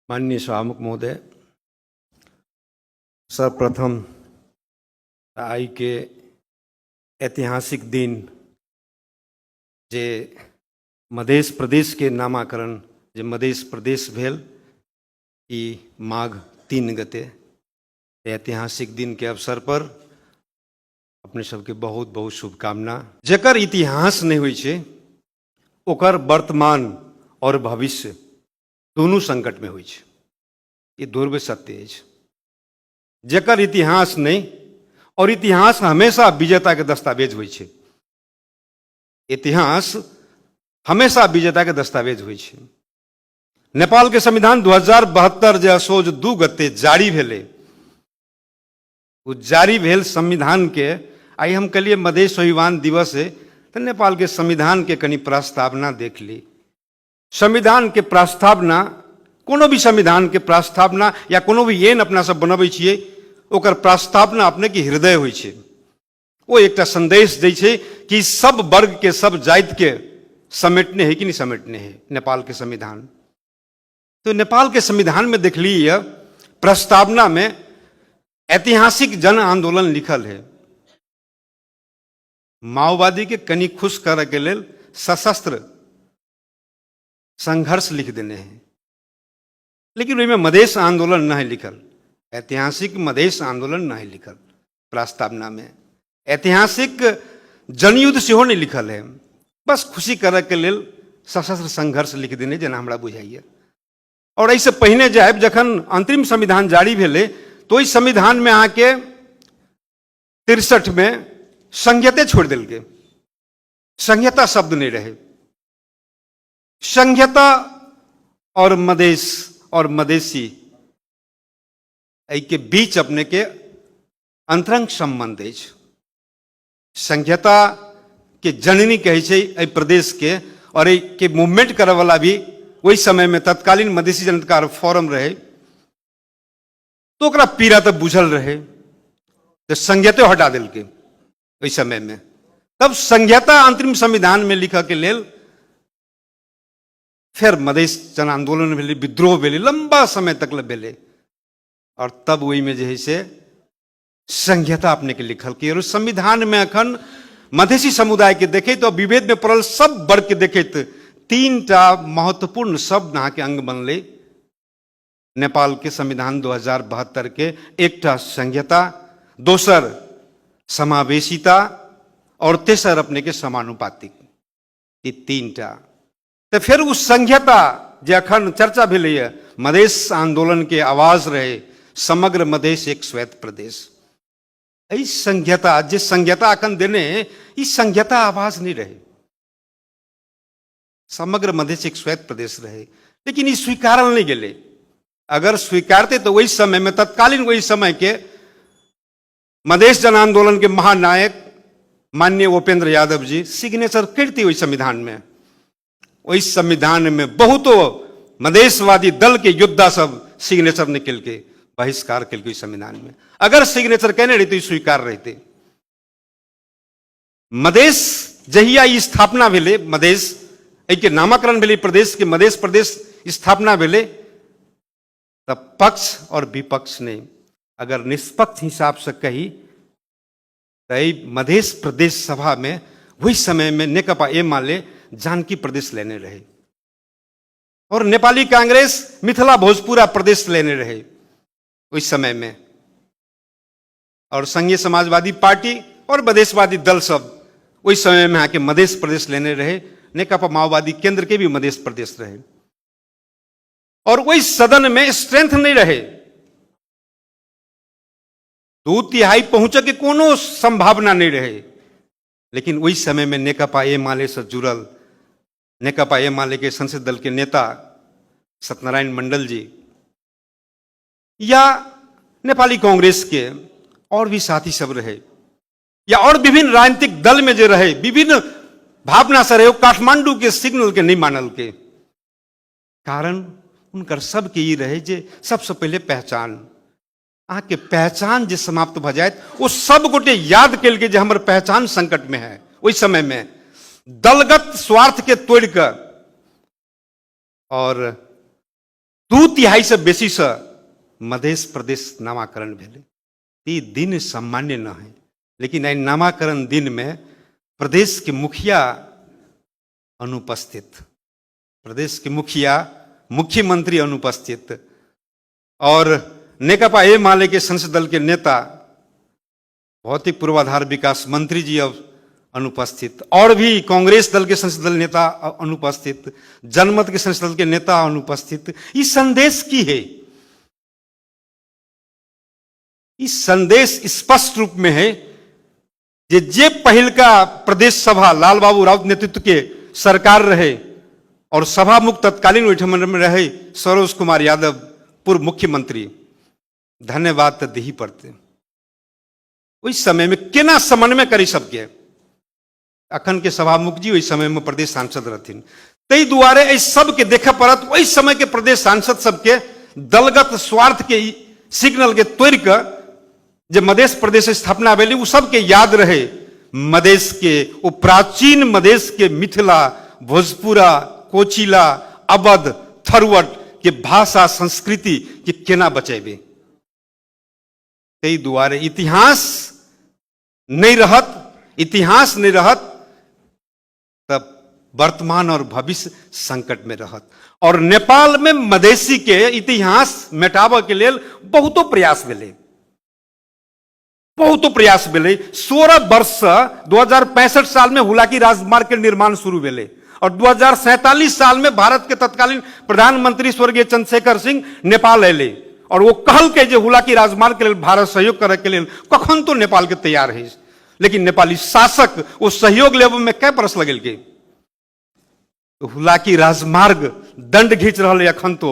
माननीय सभामुख महोदय, सर्वप्रथम आई के ऐतिहासिक दिन जे मध्य प्रदेश के नामाकरण जे मध्य प्रदेश भेल ई माघ 3 गते ऐतिहासिक दिन के अवसर पर अपने सबके बहुत बहुत शुभकामना। जेकर इतिहास नहीं हुई छे ओकर वर्तमान और भविष्य दोनों संकट में हुई छे। ये दुर्वय सत्य है। जेकर इतिहास नहीं और इतिहास हमेशा विजेता के दस्तावेज हुई छे। इतिहास हमेशा विजेता के दस्तावेज हुई छे। नेपाल के संविधान 2072 जे असोज 2 गते जारी भेले, वो जारी भेल संविधान के आई हम कहलिए मधेश स्वाभिमान दिवस है तो नेपाल के संविधान के कनी प्रस्तावना देख ली। संविधान के प्रस्तावना कोनो भी संविधान के प्रस्तावना या कोनो भी एन अपना सब बनबै छियै ओकर प्रस्तावना अपने के हृदय होइ छै। वो एकटा संदेश दै छै कि सब वर्ग के सब जाति के समेटने है कि नहीं समेटने है नेपाल के संविधान। तो नेपाल के संविधान में देख लीजिए प्रस्तावना में ऐतिहासिक जन आंदोलन लिखल है। माओवादी के कनी खुश करे के लेल सशस्त्र संघर्ष लिख देने हैं, लेकिन उसमें मधेश आंदोलन नहीं लिखल। ऐतिहासिक मधेश आंदोलन नहीं लिखल प्रस्तावना में। ऐतिहासिक जनयुद्ध सेहो नहीं लिखल है। बस खुशी करे के लेल सशस्त्र संघर्ष लिख देने जना हमरा बुझाइए। और ऐसे पहले जाए जखन अंतरिम संविधान जारी भेले तो इस संविधान में आके 63 में संहिते छोड़ दिल के। संहिता शब्द नहीं रहे। संहिता और मधेश और मधेसी के बीच अपने के अंतरंग संबंध है। संहिता के जननी कहे छे एहि प्रदेश के और के मूवमेंट करे वाला भी वही समय में तत्कालीन मधेसी जनता फोरम रहे तो ओकरा पीड़ा तो बुझल रहे तो संहिते हटा दिल के वही समय में। तब संहिता अंतरिम संविधान में लिखा के लेल फिर मधेश जन आंदोलन भेले, विद्रोह भेले, लंबा समय तक भेले और तब वही में जो है से संहिता अपने के लिखल की। और संविधान में अखन मधेसी समुदाय के देखे तो विभेद में पड़ल सब वर्ग के देखे तो 3टा महत्वपूर्ण शब्द यहाँ के अंग बनले नेपाल के संविधान 2072 के। एकटा संहिता, दोसर समावेशिता और तेसर अपने के समानुपातिक। ये 3टा। तो फिर उस संहिता जे अखन चर्चा भेले मधेश आंदोलन के आवाज रहे समग्र मधेश एक स्वायत्त प्रदेश। इस संहिता जे संहिता अखन देने इस संहिता आवाज नहीं रहे। समग्र मधेश एक स्वायत्त प्रदेश रहे, लेकिन ये स्वीकारल नहीं गेले। अगर स्वीकारते तो वही समय में तत्कालीन वही समय के मधेश जन आंदोलन के महानायक माननीय उपेंद्र यादव जी सिग्नेचर करती वही संविधान में। वही संविधान में बहुतों मधेशवादी दल के योद्धा सब सिग्नेचर निकल के बहिष्कार के संविधान में। अगर सिग्नेचर कहने रहते स्वीकार रहते। मधेश जहिया स्थापना भेले, मधेश के नामकरण भेले, प्रदेश के मधेश प्रदेश स्थापना भेले, तब पक्ष और विपक्ष ने अगर निष्पक्ष हिसाब से कही तो मधेश प्रदेश सभा में वही समय में नेकपा एमाले जानकी प्रदेश लेने रहे और नेपाली कांग्रेस मिथिला भोजपुरा प्रदेश लेने रहे उस समय में। और संघीय समाजवादी पार्टी और मधेशवादी दल सब उस समय में आके मधेश प्रदेश लेने रहे। नेकपा माओवादी केंद्र के भी मधेश प्रदेश रहे और वही सदन में स्ट्रेंथ नहीं रहे। 2/3 पहुंचे के कोनो संभावना नहीं रहे। लेकिन वही समय में नेकपा एमाले से जुड़ल नेकपा एमाले के संसद दल के नेता सत्यनारायण मंडल जी या नेपाली कांग्रेस के और भी साथी सब रहे या और विभिन्न राजनीतिक दल में जो रहे विभिन्न भावना से रहे, काठमांडू के सिग्नल के नहीं मानल के कारण उनकर सबके ये रहे जे सबसे पहले पहचान अहाँ के पहचान जे समाप्त भ जाए वो सब गोटे याद कल के जे हमर पहचान संकट में है। उस समय में दलगत स्वार्थ के तोड़ कर और 2/3 से बेसी से मध्य प्रदेश नामाकरण भेले। ई दिन सामान्य न है, लेकिन एहि नामाकरण दिन में प्रदेश के मुखिया अनुपस्थित, प्रदेश के मुखिया मुख्यमंत्री अनुपस्थित, और नेकपा एमाले के संसद दल के नेता भौतिक पूर्वाधार विकास मंत्री जी अब अनुपस्थित, और भी कांग्रेस दल के संसद दल नेता अनुपस्थित, जनमत के संसद दल के नेता अनुपस्थित। इस संदेश की है, इस संदेश स्पष्ट रूप में है जे पहल का प्रदेश सभा लाल बाबू राउत नेतृत्व के सरकार रहे और सभा मुक्त तत्कालीन ओहिठाम में रहे सरोज कुमार यादव पूर्व मुख्यमंत्री, धन्यवाद तो दही पड़ते। उस समय में केना समन्वय करी सबके, अखन के सभामुख जी उस समय में प्रदेश सांसद रहथिन, तई दुआरे इस सब के देखे पड़त। वही समय के प्रदेश सांसद सबके दलगत स्वार्थ के सिग्नल के तोड़ के जब मध्य प्रदेश स्थापना भेली उ सबके याद रहे मधेश के, वो प्राचीन मधेश के मिथिला, भोजपुरा, कोचिला, अवध, थरवट के भाषा संस्कृति के केना बचेबे। तई दुआरे इतिहास नहीं रहत तब वर्तमान और भविष्य संकट में रहत। और नेपाल में मधेसी के इतिहास मेटाबे के लेल बहुतो प्रयास भेले। 16 वर्ष से 2065 साल में हुलाकी राजमार्ग के निर्माण शुरू भेले और 2047 साल में भारत के तत्कालीन प्रधानमंत्री स्वर्गीय चंद्रशेखर सिंह नेपाल अले और वो कहल के जे हुलाकी राजमार्ग के लिए भारत सहयोग करे के लिए कखन तो नेपाल के तैयार है, लेकिन नेपाली शासक वो सहयोग लेवे में कै बरस लगेल के। हुलाकी राजमार्ग दंड घींच रहा है अखन तो